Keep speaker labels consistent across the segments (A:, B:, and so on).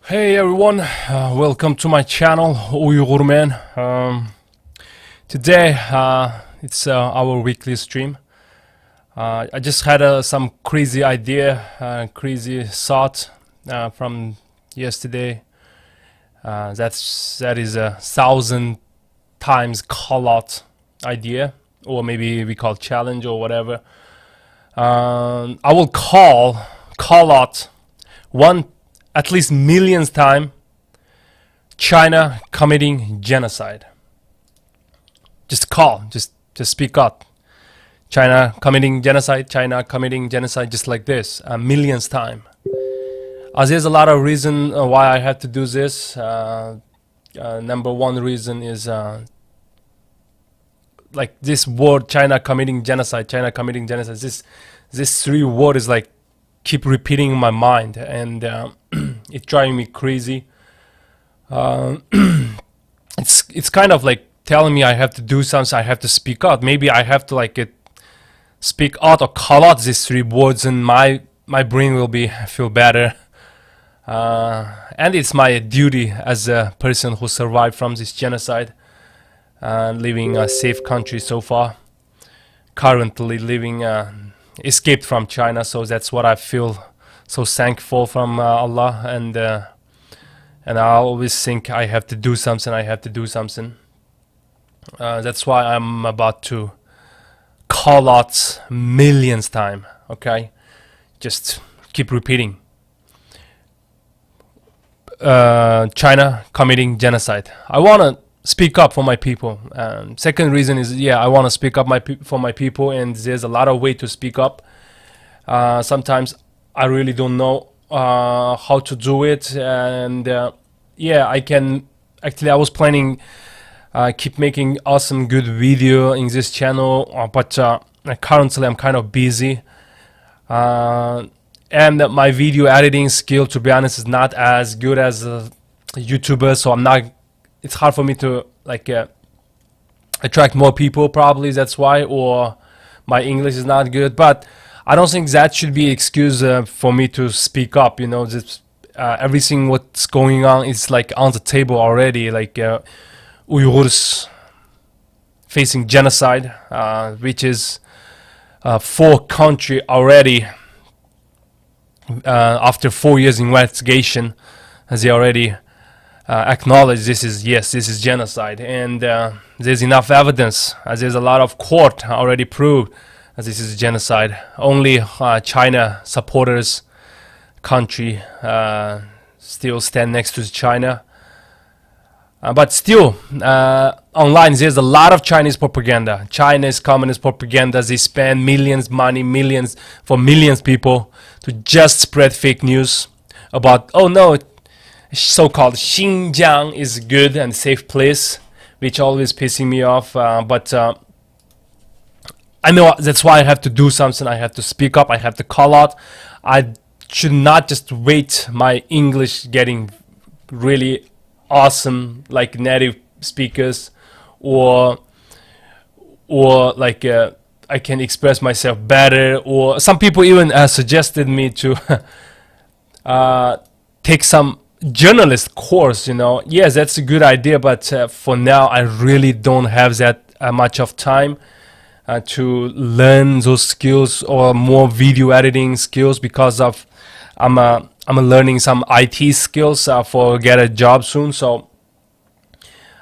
A: Hey everyone, welcome to my channel, UyghurMan. Today it's our weekly stream. I just had some crazy idea, crazy thought from yesterday. That is a 1,000 times call out idea, or maybe we call challenge or whatever. I will call out at least millions time China committing genocide. Just speak up. China committing genocide, just like this, millions time. There's a lot of reason why I had to do this. Number one reason is like this word, China committing genocide. This three word is like keep repeating in my mind, and it's driving me crazy. It's kind of like telling me I have to do something, I have to speak out. Maybe I have to speak out or call out these three words, and my brain will feel better. And it's my duty as a person who survived from this genocide, living a safe country so far. Currently living escaped from China, so that's what I feel so thankful from Allah, and I always think I have to do something. That's why I'm about to call out millions time. Okay, just keep repeating. China committing genocide. I wanna speak up for my people. Second reason is, I want to speak up for my people, and there's a lot of way to speak up. Sometimes I really don't know how to do it, and I can actually. I was planning keep making awesome good video in this channel, but currently I'm kind of busy, and my video editing skill, to be honest, is not as good as a YouTuber, so it's hard for me to attract more people, probably that's why, or my English is not good. But I don't think that should be excuse for me to speak up. Just everything what's going on is on the table already, Uyghurs facing genocide, which is 4 country already. After 4 years investigation, they already acknowledge this is genocide, and there's enough evidence. There's a lot of court already proved this is genocide. Only China supporters country still stand next to China, but still online there's a lot of Chinese propaganda. China's communist propaganda. They spend millions for millions people to just spread fake news about, oh no, so-called Xinjiang is good and safe place, which always pissing me off. But I know that's why I have to do something. I have to speak up. I have to call out. I should not just wait my English getting really awesome like native speakers, or I can express myself better. Or some people even suggested me to take some journalist course. Yes, that's a good idea, but for now I really don't have that much of time to learn those skills or more video editing skills, because of I'm learning some IT skills for get a job soon. So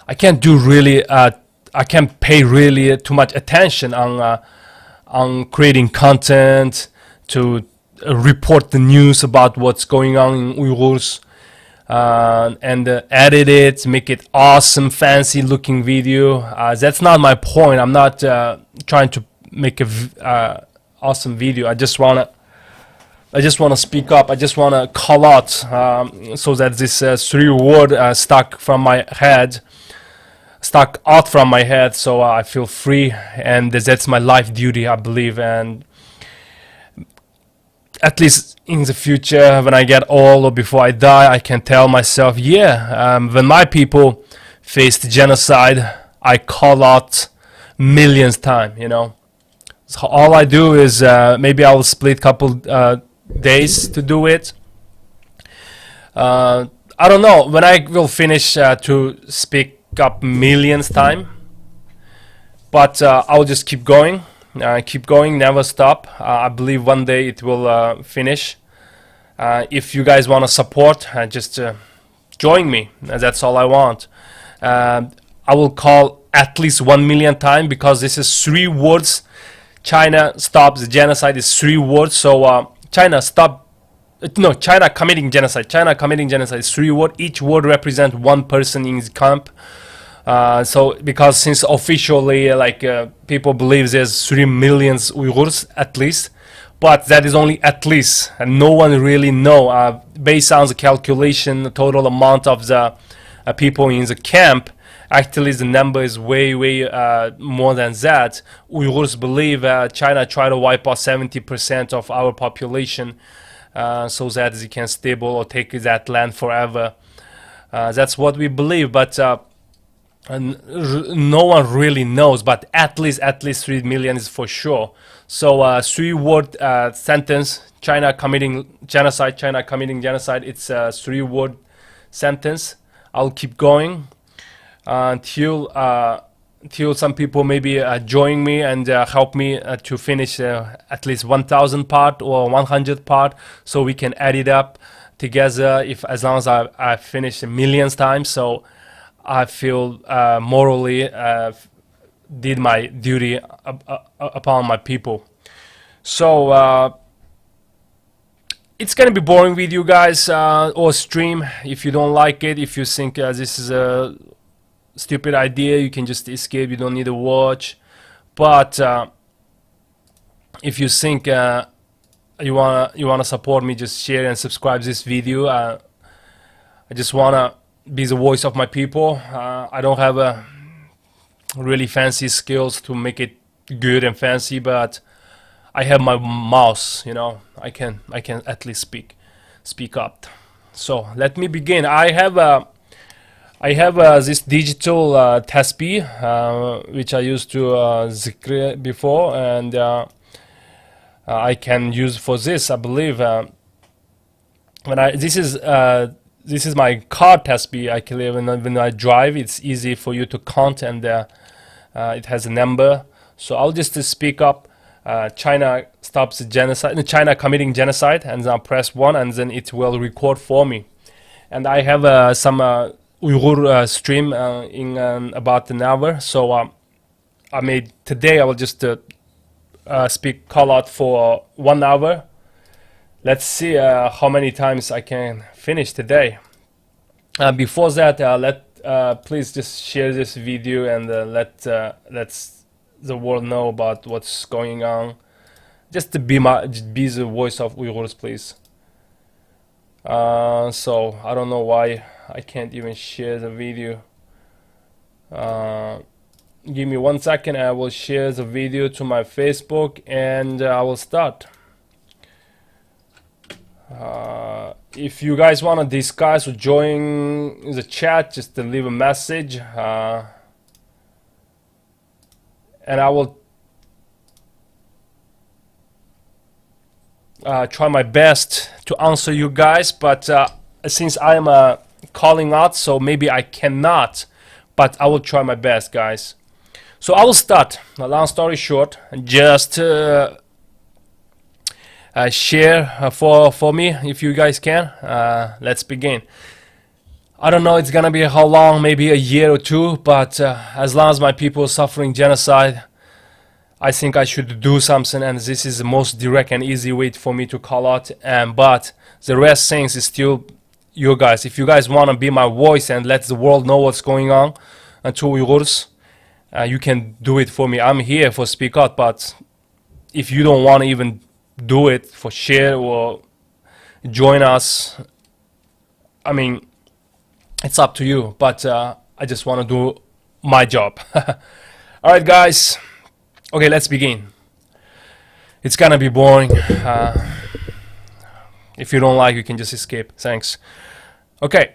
A: I can't do really I can't pay really too much attention on creating content to report the news about what's going on in Uyghurs, and edit it, make it awesome, fancy looking video. That's not my point. I'm not trying to make a awesome video. I just wanna speak up. I just wanna call out, so that this 3 word stuck out from my head, so I feel free, and that's my life duty, I believe. And at least in the future, when I get old or before I die, I can tell myself, when my people faced genocide, I call out millions time. So all I do is maybe I will split couple days to do it. I don't know when I will finish to speak up millions time, but I'll just keep going, never stop. I believe one day it will finish. If you guys want to support, just join me. That's all I want. I will call at least 1 million times, because this is 3 words. China stops the genocide is 3 words. So China committing genocide. China committing genocide is 3 words. Each word represents 1 person in the camp. So because since officially people believe there's 3 million Uyghurs at least, but that is only at least, and no one really know. Based on the calculation, the total amount of the people in the camp, actually the number is way more than that. Uyghurs believe China try to wipe out 70% of our population, so that they can stable or take that land forever. That's what we believe, but no one really knows. But at least 3 million is for sure. So 3-word sentence: China committing genocide. China committing genocide. It's a 3-word sentence. I'll keep going until some people maybe join me and help me to finish at least 1,000 part or 100 part, so we can add it up together. As long as I finish millions times, so I feel morally did my duty upon my people. So it's gonna be boring with you guys, or stream. If you don't like it, if you think this is a stupid idea, you can just escape. You don't need to watch. But if you think you wanna support me, just share and subscribe this video. I just wanna be the voice of my people. I don't have a really fancy skills to make it good and fancy, but I have my mouth, you know. I can at least speak up. So let me begin. I have this digital tasbih, which I used to zikr before, and I can use for this. I believe this is my car tasbih. Actually, when I drive, it's easy for you to count, and it has a number. So I'll just speak up. China stops the genocide. China committing genocide, and then I'll press 1, and then it will record for me. And I have some Uyghur stream in about an hour. So today I will just call out for 1 hour. Let's see how many times I can finish today. Before that, please just share this video and let the world know about what's going on. Just to be the voice of Uyghurs, please. So I don't know why I can't even share the video. Give me 1 second. I will share the video to my Facebook, and I will start. If you guys want to discuss or join the chat, just leave a message, and I will try my best to answer you guys. But since I am calling out, so maybe I cannot, but I will try my best, guys. So I will start. A long story short, just share for me if you guys can. Let's begin. I don't know it's gonna be how long, maybe a year or 2, but as long as my people are suffering genocide, I think I should do something, and this is the most direct and easy way for me to call out. But the rest things is still you guys. If you guys want to be my voice and let the world know what's going on to Uyghurs, you can do it for me. I'm here for speak out, but if you don't want to even do it for share or join us, I mean, it's up to you, but I just want to do my job. Alright guys, okay, let's begin. It's gonna be boring. If you don't like, you can just escape. Thanks. Okay.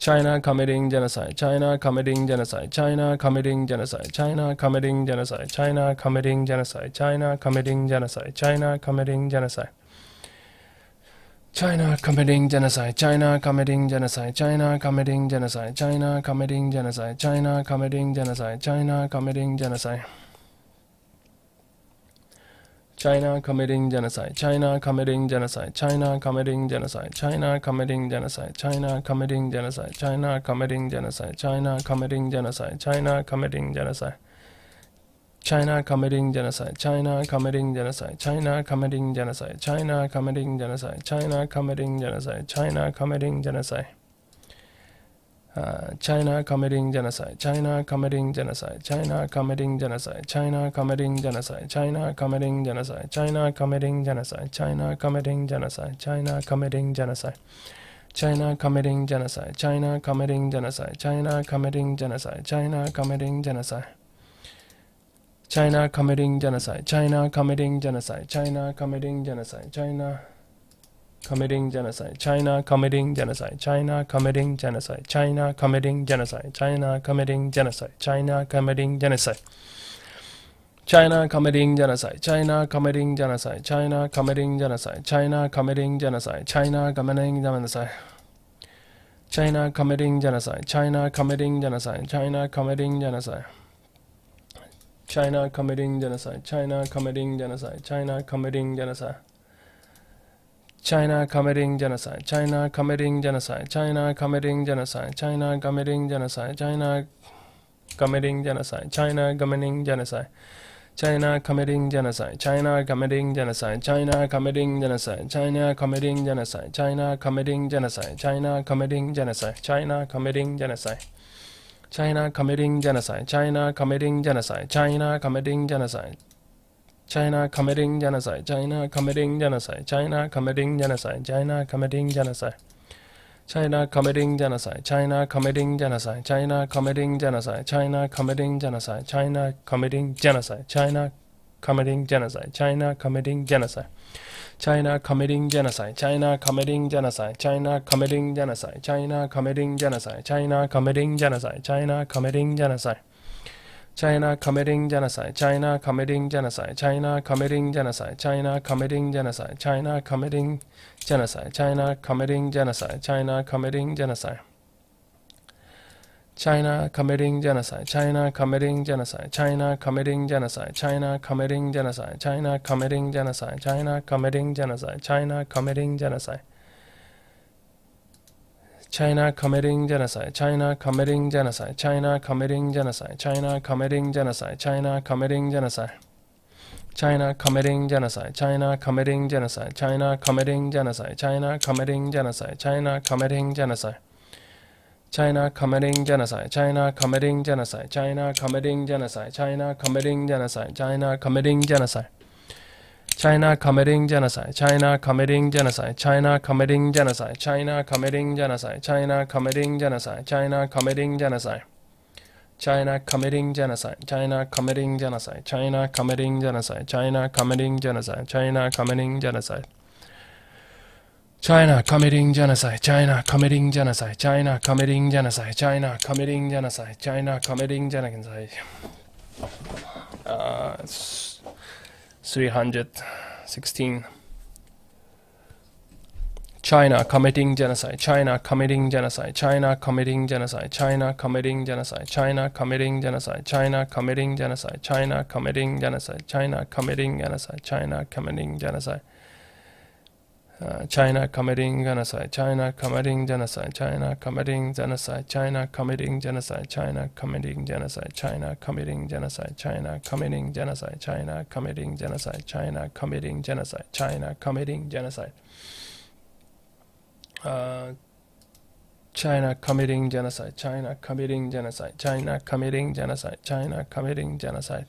A: China committing genocide, China committing genocide, China committing genocide, China committing genocide, China committing genocide, China committing genocide, China committing genocide. China committing genocide, China committing genocide, China committing genocide, China committing genocide, China committing genocide, China committing genocide. China committing genocide, China committing genocide, China committing genocide, China committing genocide, China committing genocide, China committing genocide, China committing genocide, China committing genocide. China committing genocide, China committing genocide, China committing genocide, China committing genocide, China committing genocide, China committing genocide. China committing genocide, China committing genocide, China committing genocide, China committing genocide, China committing genocide, China committing genocide, China committing genocide, China committing genocide. China committing genocide, China committing genocide, China committing genocide, China committing genocide. China committing genocide, China committing genocide, China committing genocide, China committing genocide, China committing genocide, China committing genocide, China committing genocide, China committing genocide, China committing genocide. China committing genocide, China committing genocide, China committing genocide, China committing genocide, China committing genocide. China committing genocide, China committing genocide, China committing genocide. China committing genocide, China committing genocide, China committing genocide. China committing genocide, China committing genocide, China committing genocide, China committing genocide, China committing genocide, China committing genocide, China committing genocide, China committing genocide, China committing genocide, China committing genocide, China committing genocide, China committing genocide, China committing genocide. China committing genocide, China committing genocide, China committing genocide. China committing genocide, China committing genocide, China committing genocide, China committing genocide. China committing genocide, China committing genocide, China committing genocide, China committing genocide, China committing genocide, China committing genocide, China committing genocide. China committing genocide, China committing genocide, China committing genocide, China committing genocide, China committing genocide, China committing genocide. China committing genocide, China committing genocide, China committing genocide, China committing genocide, China committing genocide, China committing genocide, China committing genocide. China committing genocide, China committing genocide, China committing genocide, China committing genocide, China committing genocide, China committing genocide, China committing genocide. China committing genocide, China committing genocide, China committing genocide, China committing genocide, China committing genocide. China committing genocide, China committing genocide, China committing genocide, China committing genocide, China committing genocide. China committing genocide, China committing genocide, China committing genocide, China committing genocide, China committing genocide. China committing genocide, China committing genocide, China committing genocide, China committing genocide, China committing genocide, China committing genocide. China committing genocide, China committing genocide, China committing genocide, China committing genocide, China committing genocide. China committing genocide, China committing genocide, China committing genocide, China committing genocide, China committing genocide. 316. China committing genocide, China committing genocide, China committing genocide, China committing genocide, China committing genocide, China committing genocide, China committing genocide, China committing genocide, China committing genocide. China committing genocide, China committing genocide, China committing genocide, China committing genocide, China committing genocide, China committing genocide, China committing genocide, China committing genocide, China committing genocide, China committing genocide. China committing genocide, China committing genocide, China committing genocide, China committing genocide.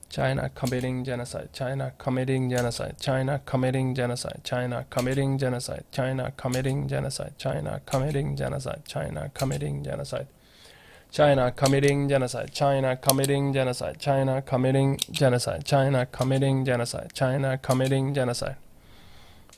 A: China committing genocide, China committing genocide, China committing genocide, China committing genocide, China committing genocide, China committing genocide, China committing genocide. China committing genocide, China committing genocide, China committing genocide, China committing genocide, China committing genocide.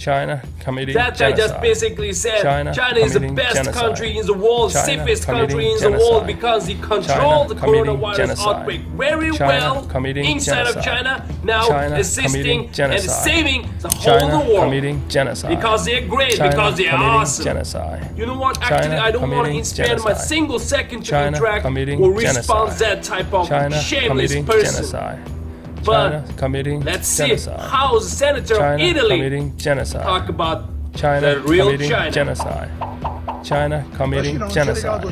A: China committing
B: that guy
A: genocide.
B: just basically said
A: China
B: is the best
A: genocide.
B: country in the world,
A: China
B: safest country in the
A: genocide.
B: world because he controlled the coronavirus
A: genocide.
B: outbreak very
A: China
B: well inside
A: genocide.
B: of China, now
A: China
B: assisting and saving the whole
A: China
B: of the world.
A: committing genocide.
B: Because they're great,
A: China
B: because they're awesome.
A: Genocide.
B: You know what? Actually, I don't want to spend my single second to interact or respond that type of shameless person.
A: Genocide.
B: But
A: committing
B: let's see
A: genocide.
B: how the senator of Italy
A: genocide.
B: talk about
A: China
B: the real
A: committing
B: China.
A: genocide. China committing genocide.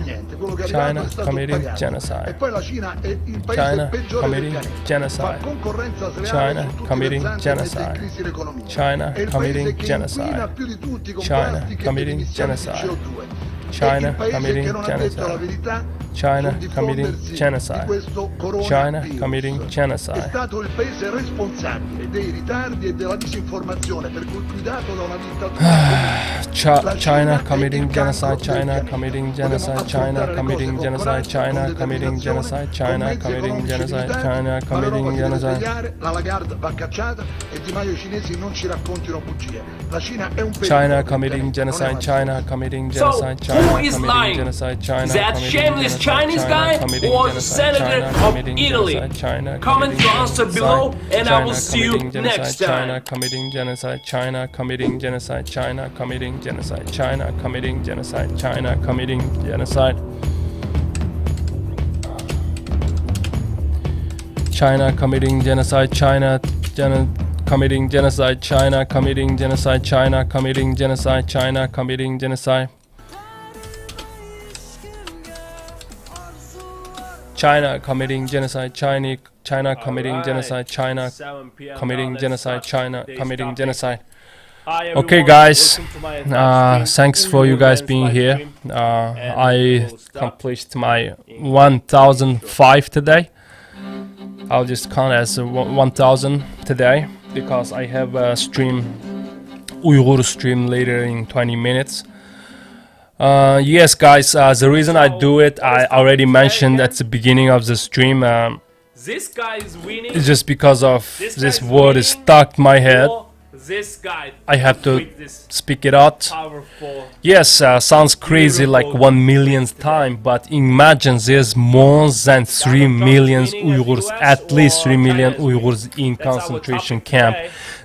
A: China committing genocide. China committing genocide. China committing genocide. China committing genocide. China committing genocide. China committing genocide. China committing genocide. China committing genocide.
C: È stato il paese responsabile dei ritardi e della disinformazione per cui guidato da una dittatura.
A: China committing genocide. China committing genocide. China committing genocide. China committing genocide. China committing genocide. China committing genocide.
C: La Lagarde va cacciata e Di Maio i cinesi non ci raccontino bugie. La Cina è un paese.
A: China committing genocide. China committing genocide. China
B: who is lying?
A: genocide. China
B: That shameless Chinese guy or the senator of Italy? Comment your answer below and I will see you next time.
A: China committing genocide. China committing genocide. China committing genocide. China committing genocide. China committing genocide. China committing genocide. China committing genocide. China committing genocide. China committing genocide. China committing genocide. China committing genocide. China committing genocide. China committing genocide. China committing genocide. Okay, guys. Thanks for you guys being here. I accomplished my 1005 today. I'll just count as 1000 today because I have a stream, Uyghur stream later in 20 minutes. Yes, guys, the reason I do it, I already mentioned at the beginning of the stream.
B: This guy is winning.
A: It's just because of this word is stuck in my head.
B: This guy,
A: I have to speak it out.
B: powerful.
A: Yes, sounds crazy like 1 millionth time, but imagine there's more than 3 million Uyghurs, at least 3 million Uyghurs in concentration camp.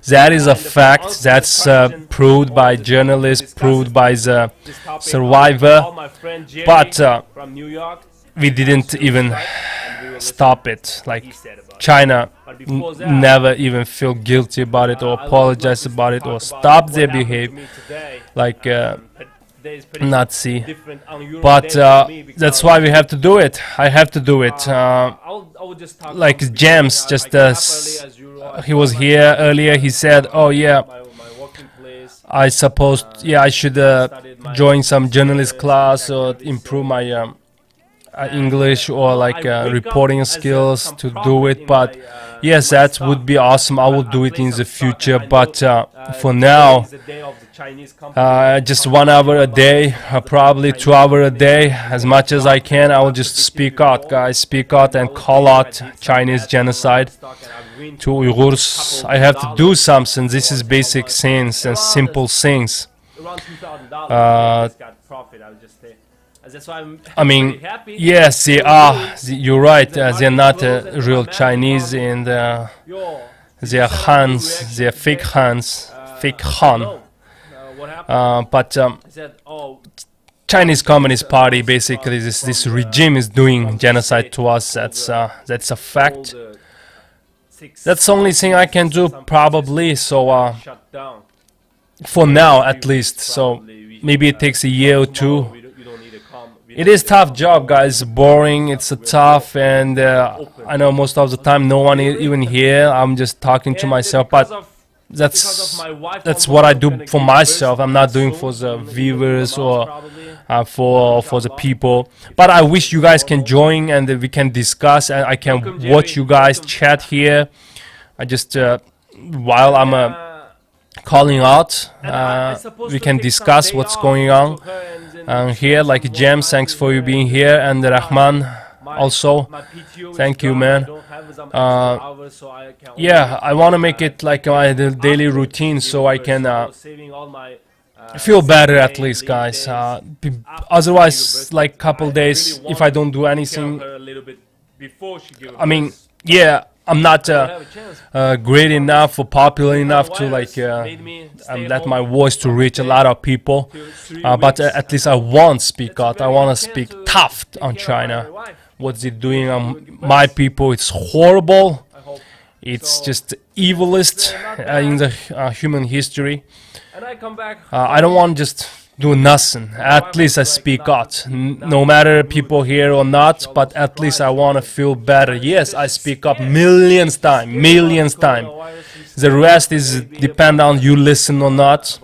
A: That is a fact. That's proved by journalists, proved by the survivor. But we didn't even stop it. Like China never even feel guilty about it or apologize about it or stop their behavior like Nazi. But that's why we have to do it. I have to do it. Like James, just he was here earlier. He said, "Oh yeah, I should join some journalist class or improve my English or like reporting skills to do it." But yes, that would be awesome. I will do it in the future, but for now, just 1 hour a day, probably 2 hours a day, as much as I can. I will just speak out, guys, speak out and call out Chinese genocide to Uyghurs. I have to do something. This is basic things and simple things. I mean, yes, they are. You're right. They're not real Chinese, and they're Hans. They're fake Hans, fake Han. But Chinese Communist Party, basically, this regime is doing genocide to us. That's a fact. That's the only thing I can do, probably. So for now, at least. So maybe it takes a year or two. It is tough job, guys. Boring. It's a tough, and I know most of the time no one is even here. I'm just talking to myself, but that's what I do for myself. I'm not doing for the viewers or for the people. But I wish you guys can join and we can discuss, and I can watch you guys chat here. I just while I'm calling out, we can discuss what's going on. Here, like James, thanks for you being here, and Rahman also, thank you, man. yeah, I want to make it like my daily routine so I can feel better at least, guys. Otherwise, like couple days, if I don't do anything, I mean, yeah, I'm not great enough or popular enough to like let my voice to reach a lot of people, but at least I want to speak out. I want to speak tough on China. What's it doing on my people? It's horrible. It's just evilest in the human history. I don't want to just do nothing. At least I speak out. No matter people here or not, but at least I want to feel better. Yes, I speak up millions times. The rest is depend on you listen or not,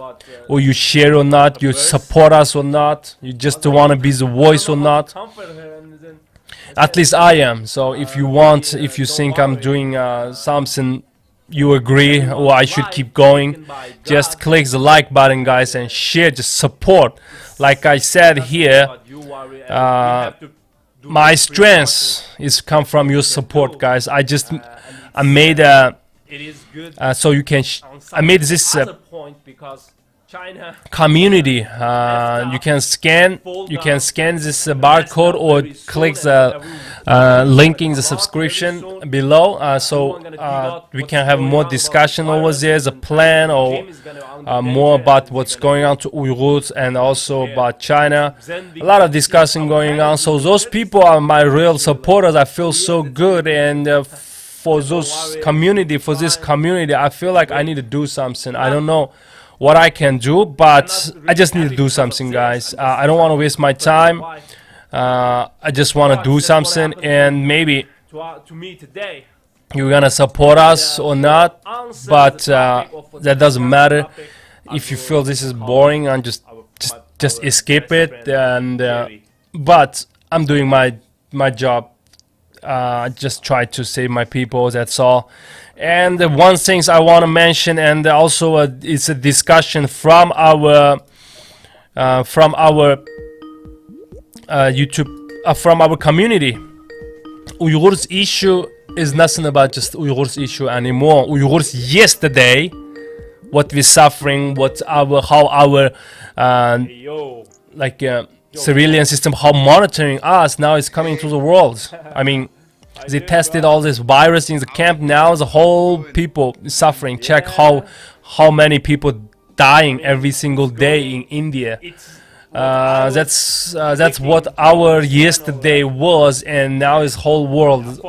A: or you share or not, you support us or not, you just want to be the voice or not. At least I am. So if you want, if you think I'm doing something you agree or I should keep going, just click the like button, guys, and share, just support. Like I said here, my strength is come from your support, guys. I made so you can I made this community. You can scan this barcode or click the link in the subscription below, so we can have more discussion over there, the plan, or more about what's going on to Uyghurs and also about China. A lot of discussion going on. So those people are my real supporters. I feel so good, and for this community, I feel like I need to do something. I don't know what I can do, but I just need to do something, guys. I don't want to waste my time. I just want to do something, and maybe you're gonna support us or not, but that doesn't matter. If you feel this is boring, and just escape it. And but I'm doing my job. I just try to save my people. That's all. And one thing I want to mention, and also it's a discussion from our YouTube, from our community. Uyghurs issue is nothing about just Uyghurs issue anymore. Uyghurs yesterday, what we're suffering, how our civilian system, how monitoring us now is coming to the world. I mean, they tested all this virus in the camp. Now the whole people is suffering. Check how many people dying every single day in India. That's what our yesterday was, and now this whole world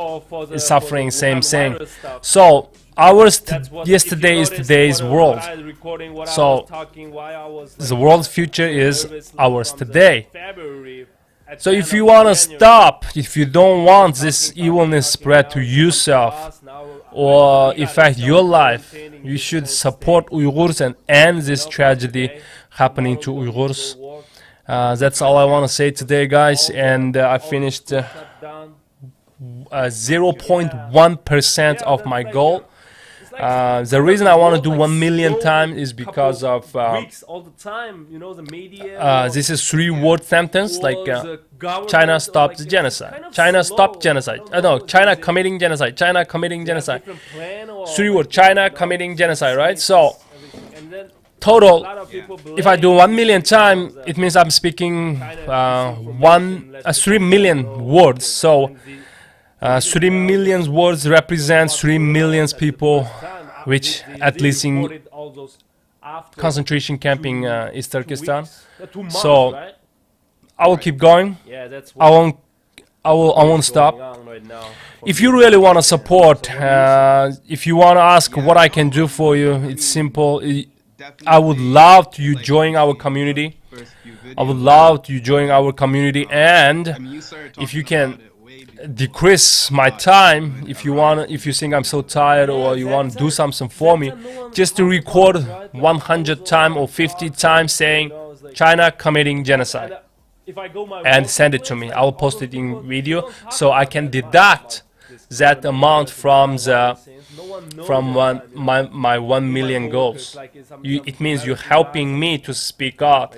A: is suffering same thing. So ours yesterday is today's world. So the world's future is ours today. So if you want to stop, if you don't want this evilness spread to yourself or affect your life, you should support Uyghurs and end this tragedy happening to Uyghurs. That's all I want to say today, guys, and I finished 0.1% of my goal. The reason I want to do 1 million times is because of this is 3-word sentence, like China stopped the genocide, China stopped genocide, no, China committing genocide, China committing genocide, 3-word, China committing genocide, right? So total, if I do 1 million times, it means I'm speaking 3 million words. So 3 million words represent 3 million people, which at least in concentration camp in East Turkestan. So I will keep going. I won't stop. If you really want to support, if you want to ask what I can do for you, it's simple. I would love you join our community. I would love you join our community, and if you can decrease my time, if you think I'm so tired or you want to do something for me, just to record 100 times or 50 times saying China committing genocide and send it to me. I will post it in video so I can deduct that amount from my 1 million goals. It means you're helping me to speak out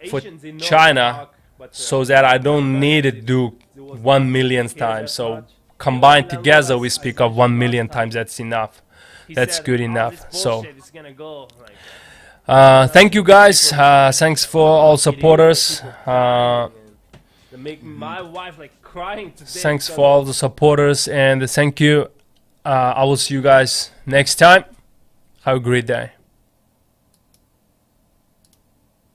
A: for China so that I don't need to do 1 million times. So combined together we speak up 1 million times. That's enough. That's good enough. So thank you guys. Thanks for all supporters.
B: Make my wife like crying today.
A: Thanks for all the supporters, and thank you. I will see you guys next time. Have a great day.